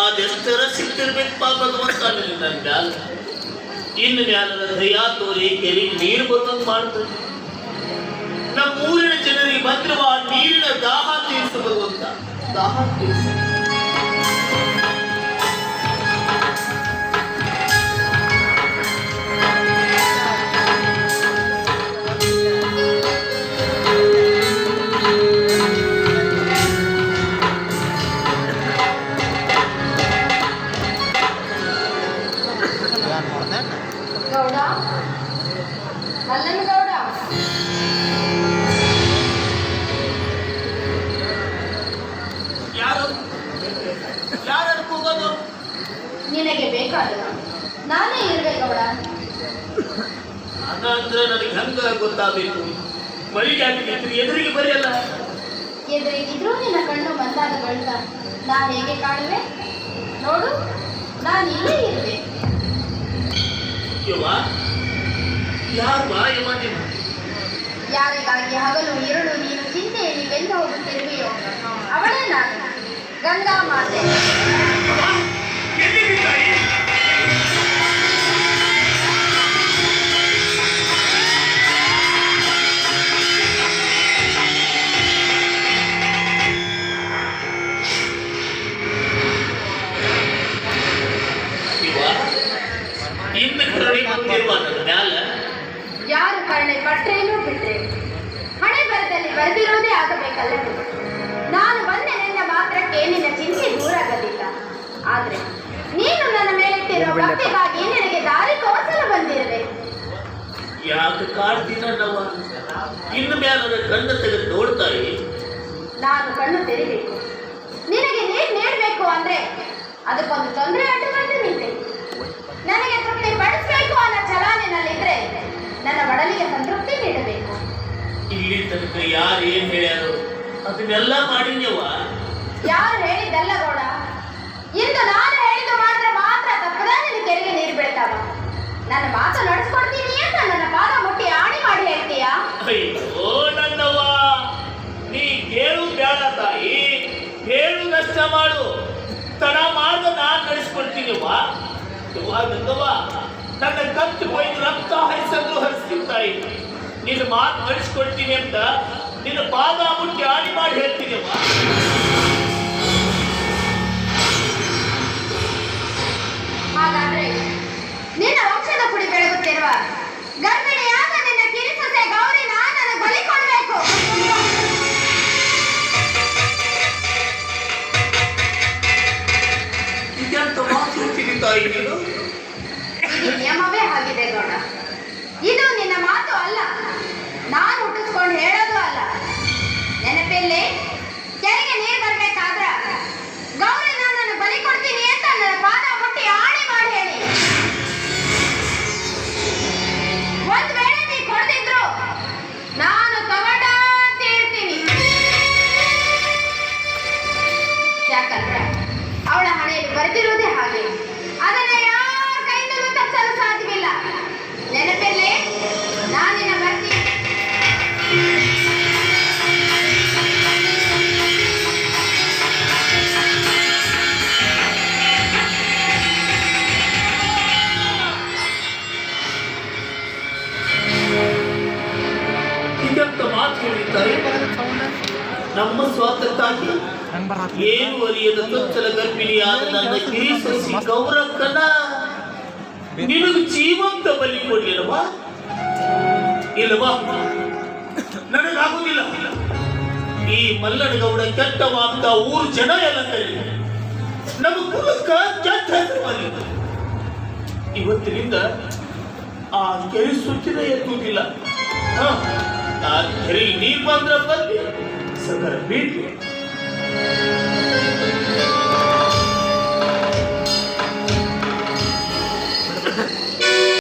ಅದೆಷ್ಟರ ಸಿಕ್ತಿರ್ಬೇಕು ಪಾಪ ಭಗವಂತ ನನ್ನ ಮ್ಯಾಲ. ಇನ್ನು ಮ್ಯಾಲದ ದಯಾ ತೋರಿ ಕೆರೆ ನೀರು ಬರುವಂಗೆ ಮಾಡ್ತದೆ. ನಮ್ಮೂರಿನ ಜನರಿಗೆ ಬಂದಿರುವ ನೀರಿನ ದಾಹ ತೀರಿಸ ಭಗವಂತ, ದಾಹ ತೀರಿಸ. ಗೌಡ, ಮಲ್ಲನ ಗೌಡ, ಯಾರು ಯಾರು ಕೂಗೋದು? ನಿನಗೆ ಬೇಕಾದ ನಾನೇ ಇರುವೆ ಗೌಡ. ಅದಂದ್ರೆ ನನಗೆ ಹೆಂಗ ಗೊತ್ತಾಗಬೇಕು? ಮಳಿಗೆ ಎದುರಿಗೆ ಬರೆಯಲ್ಲ. ಎದುರಿಗಿದ್ರು ನಿನ್ನ ಕಣ್ಣು ಬಂದಾಗ ಗೌಡ ನಾ ಹೇಗೆ ಕಾಣುವೆ ನೋಡು, ನಾನು ಇಲ್ಲೇ ಇರುವೆ. ಯವ್ವ, ಯಾರು ಬಾ ಯವ್ವ ನೀನು? ಯಾರಿಗಾಗಿ ಹಗಲು ഇരുಳು ನೀನು ಚಿಂತೆಯಲ್ಲಿ ಬೆಂದು ಹೋಗುತ್ತಿರುವೆಯೋ ಅವಳೇ ನಾನು, ಗಂಗಾ ಮಾತೆ. ಯಾರು ಕರುಣೆ ಪಟ್ರೇನೂ ಬಿಟ್ರೆ ಹಣೆ ಬರದಲ್ಲಿ ಬರೆದಿರೋದೇ ಆಗಬೇಕಲ್ಲ. ನಾನು ಬಂದೆನೆಂದ ಮಾತ್ರಕ್ಕೆ ನಿನ್ನ ಚಿಂತೆ ದೂರ ಆಗಲಿಲ್ಲ. ಆದ್ರೆ ನೀನು ನನ್ನ ಮೇಲಿಟ್ಟಿರೋ ಭಕ್ತಿಗಾಗಿ ನಿನಗೆ ದಾರಿ ತೋರಿಸಲು ಬಂದಿರುವೆ. ಯಾಕೆ ಕಾಡ್ತೀನವ? ಇನ್ನು ಮೇಲೆ ಕಣ್ಣು ತೆಗೆದು ನೋಡ್ತಾಯಿ. ನಾನು ಕಣ್ಣು ತೆರಿಬೇಕು, ನಿನಗೆ ನೀರು ನೀಡಬೇಕು ಅಂದ್ರೆ ಅದಕ್ಕೊಂದು ತೊಂದರೆ ಅಡ್ಡು ಬಂದು ನಿಂತೆ. ನನಗೆ ತೃಪ್ತಿ ಪಡಿಸಬೇಕು ಅನ್ನೋ ಛಲ ನಿನ್ನಲ್ಲಿದ್ರೆ ನನ್ನ ಬಡಲಿಗೆ ಸಂತೃಪ್ತಿ ನೀಡಬೇಕು. ಇಲ್ಲಿ ತನಕ ಯಾರು ಏನ್ ಹೇಳ್ಯಾರು ಅದನ್ನೆಲ್ಲ ಮಾಡಿದ್ಯವ. ಯಾರು ಹೇಳಿದ್ದಲ್ಲ ಗೌಡ, ಇಂದು ನಾನು ಹೇಳಿದ್ದು ಮಾತ್ರ ತಪ್ಪದ ನಿನ್ನ ಕೆರೆಗೆ ನೀರು ಬೀಳ್ತಾವ. ನನ್ನ ಮಾತು ನಡೆಸ್ಕೊಡ್ತೀನಿ ಅಂತ ನನ್ನ ಪಾದ ಮುಟ್ಟಿ ಆಣಿ ಮಾಡಿ ಹೇಳ್ತೀಯಾ? ಅಯ್ಯೋ ನನ್ನವ್ವ, ನೀ ಹೇಳು ಬೇಡ ತಾಯಿ, ಹೇಳುದಷ್ಟ ಮಾಡು. ತಡ ಮಾಡ್ದ ನಾನ್ ನಡೆಸ್ಕೊಡ್ತೀನಿವ್ವ. ಗಂಗವ್ವ, ನನ್ನ ಕತ್ತು ಕೊಯ್ದು ರಕ್ತ ಹರಿಸಂದ್ರು ಹರಿಸ್ತೀನಿ ತಾಯಿ. ನಿನ್ನ ಮಾತು ನಡೆಸ್ಕೊಡ್ತೀನಿ ಅಂತ ನಿನ್ನ ಪಾದ ಮುಟ್ಟಿ ಆಣಿ ಮಾಡಿ ಹೇಳ್ತೀನಿವ್ವ. ಹಾಗಾದ್ರೆ ನಿನ್ನ ವಂಶದ ಕುಡಿ ಬೆಳಗುತ್ತಿರುವ ಗರ್ಭಿಣಿಯಾದ ನಿನ್ನ ಕಿರಿಸೊಸೆ ಗೌರಿ ನನ್ನ ಬಲಿ ಕೊಡಬೇಕು. ಇದೆಂತ ಮಾತು ಹೇಳ್ತೀನಿ ತಾಯಿ ನೀನು? ಇದು ನಿಯಮವೇ ಆಗಿದೆ ಗೌಡ. ಇದು ನಿನ್ನ ಮಾತು ಅಲ್ಲ, ನಾನು ಹುಟ್ಟಿಸ್ಕೊಂಡು ಹೇಳೋದು ಅಲ್ಲ. ನೆನಪಲ್ಲಿ ಕೆರೆಗೆ ನೀರು ಬರ್ಬೇಕಾದ್ರ ಗೌರಿ ನನ್ನನ್ನು ಬಲಿ ಕೊಡ್ತೀನಿ ಅಂತ ನನ್ನ ಪಾದ ಮುಟ್ಟಿ ಆಣಿ ಮಾಡಿ ಹೇಳಿ. ಒಂದ್ ವೇಳೆ ನೀ ಕೊಡ್ತಿದ್ರು ನಾನು ತಗೊಂಡ ತೀರ್ತೀನಿ. ಯಾಕಂದ್ರೆ ಅವಳ ಹಣೆಯಲ್ಲಿ ಬರೆದಿರುವುದೇ ಹಾಗೆ. ಅದನ್ನ ಯಾರ ಕೈಯಿಂದಲೂ ತಪ್ಪಿಸಲು ಸಾಧ್ಯವಿಲ್ಲ. ನೆನಪಲ್ಲಿ ನಾನಿನ ಬರ್ತೀನಿ. ಇದೆಂತ ಮಾತು ಹೇಳಿದ್ದಾರೆ? ನಮ್ಮ ಸ್ವಾತಂತ್ರ್ಯಕ್ಕಾಗಿ ಏನು ಅರಿಯದ ಚೊಚ್ಚಲ ಗರ್ಭಿಣಿಯಾದ ನನ್ನ ಕಿರಿಸೊಸಿ ಗೌರಕ್ಕನ ನಿನಗೆ ಜೀವಂತ ಬಲಿ ಕೊಡ್ಲಿಲ್ಲವಾ? ಇಲ್ಲವಾ? ನನಗಾಗುದಿಲ್ಲ. ಈ ಮಲ್ಲನಗೌಡ ಕೆಟ್ಟವ ಅಂತ ಊರು ಜನ ಎಲ್ಲ ಕರೀ ನಮ್ಮ ಕುಲಕ್ಕ ಕೆಟ್ಟ ಹೆಸರು ಬಂದಿದೆ. ಇವತ್ತಿನಿಂದ ಆ ಕೆರೆ ಸುತ್ತಿನ ಎತ್ತುವುದಿಲ್ಲ. ಆ ಕೆರೆ ನೀರು ಬಂದ್ರ ಬಂದು ಸಗರ ಬೀಳ್ಲಿ.